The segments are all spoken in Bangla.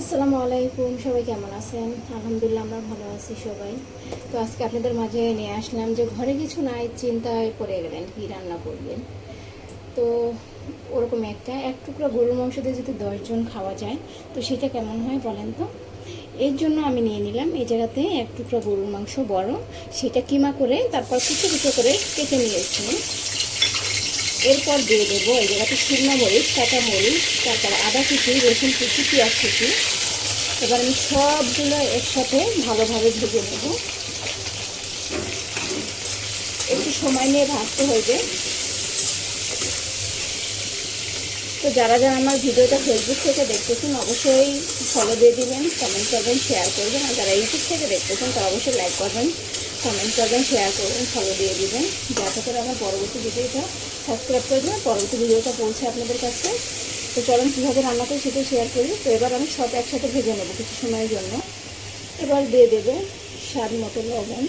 আসসালামু আলাইকুম, সবাই কেমন আছেন? আলহামদুলিল্লাহ আমরা ভালো আছি সবাই। তো আজকে আপনাদের মাঝে নিয়ে আসলাম যে ঘরে কিছু নাই, চিন্তায় পড়ে গেলেন কী রান্না করবেন। তো ওরকম এক টুকরা গরুর মাংস দিয়ে যদি 10 জন খাওয়া যায় তো সেটা কেমন হয় বলেন তো। এর জন্য আমি নিয়ে নিলাম এই জায়গাতে এক টুকরা গরুর মাংস বড়, সেটা কিমা করে তারপর কুচো কুচো করে কেটে নিয়েছি। এরপর দিয়ে দেবো এই জায়গাতে শুকনো মরিচ, কাঁচা মরিচ, তারপর আদা কুচি, রসুন কুচি, পেঁয়াজ কুচি। এবার আমি সবগুলো একসাথে ভালোভাবে ভেজে নেব। একটু সময় নিয়ে ভাজতে হইবে। তো যারা যারা আমার ভিডিওটা ফেসবুক থেকে দেখতেছেন অবশ্যই ফলো দিয়ে দিবেন, কমেন্ট করবেন, শেয়ার করবেন। আর যারা ইউটিউব থেকে দেখতেছেন তারা অবশ্যই লাইক করবেন, কমেন্ট করবেন, শেয়ার করবেন, ফলো দিয়ে দিবেন, যাতে করে আমার পরবর্তী ভিডিওটা সাবস্ক্রাইব করে দেবেন, পরবর্তী ভিডিওটা পৌঁছে আপনাদের কাছে। তো চলুন কীভাবে রান্না করি সেটা শেয়ার করি। তো এবার আমি সব একসাথে ভেজে নেবো কিছু সময়ের জন্য। এবার দিয়ে দেবো স্বাদ মতো লবণ,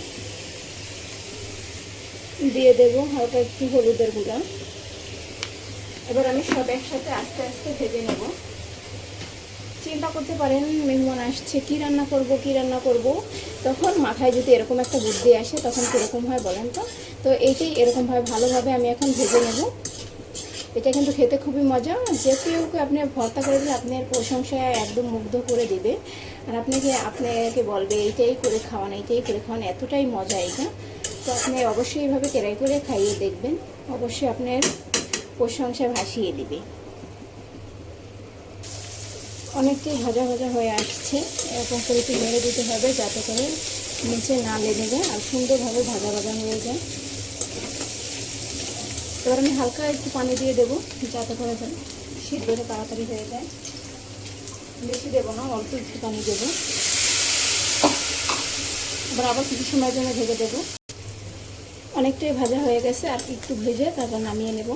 দিয়ে দেবো হালকা একটু হলুদের গুঁড়া। এবার আমি সব একসাথে আস্তে আস্তে ভেজে নেব। চিন্তা করতে পারেন মেহমান আসছে, কী রান্না করব। তখন মাথায় যদি এরকম একটা বুদ্ধি আসে তখন কীরকম হয় বলেন তো। তো এইটাই এরকমভাবে ভালোভাবে আমি এখন ভেজে নেব। এটা কিন্তু খেতে খুবই মজা। যে কেউ আপনি ভর্তা করে দিলে আপনার প্রশংসায় একদম মুগ্ধ করে দিবে। আর আপনাকে বলবে এইটাই করে খাওয়ান, এতটাই মজা এটা। তো আপনি অবশ্যই এইভাবে ট্রাই করে খাইয়ে দেখবেন, অবশ্যই আপনার প্রশংসা ভাসিয়ে দিবে। অনেকটাই ভাজা ভাজা হয়ে আসছে, এরকম করে একটু নেড়ে দিতে হবে যাতে করে নিচে না লেগে যায় আর সুন্দরভাবে ভাজা ভাজা হয়ে যায়। এবার আমি হালকা একটু পানি দিয়ে দেবো যাতে করে সিদ্ধটা তাড়াতাড়ি হয়ে যায়। বেশি দেবো না, অল্প একটু পানি দেবো। এবার আবার কিছু সময়ের জন্য ঢেকে দেবো। অনেকটাই ভাজা হয়ে গেছে, আর একটু ভেজে তারপর নামিয়ে নেব।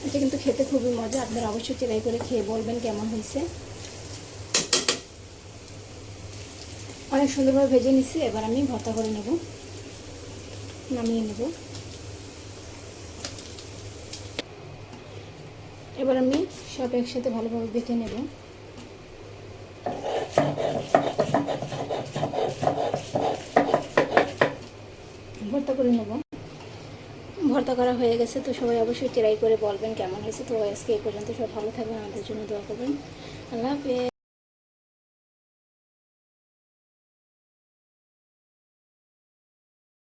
এটা কিন্তু খেতে খুবই মজা, আপনারা অবশ্যই ট্রাই করে খেয়ে বলবেন কেমন হয়েছে। অনেক সুন্দরভাবে ভেজে নিচ্ছি, এবার আমি ভর্তা করে নেব, নামিয়ে নেব। এবার আমি সব একসাথে ভালোভাবে বেটে নেব। ভর্তা করে নেব। ভর্তা করা হয়ে গেছে, তো সবাই অবশ্যই ট্রাই করে বলবেন কেমন হয়েছে। তো আজকে এই পর্যন্ত, সব ভালো থাকবেন, আমাদের জন্য দোয়া করবেন। আল্লাহ হাফেজ।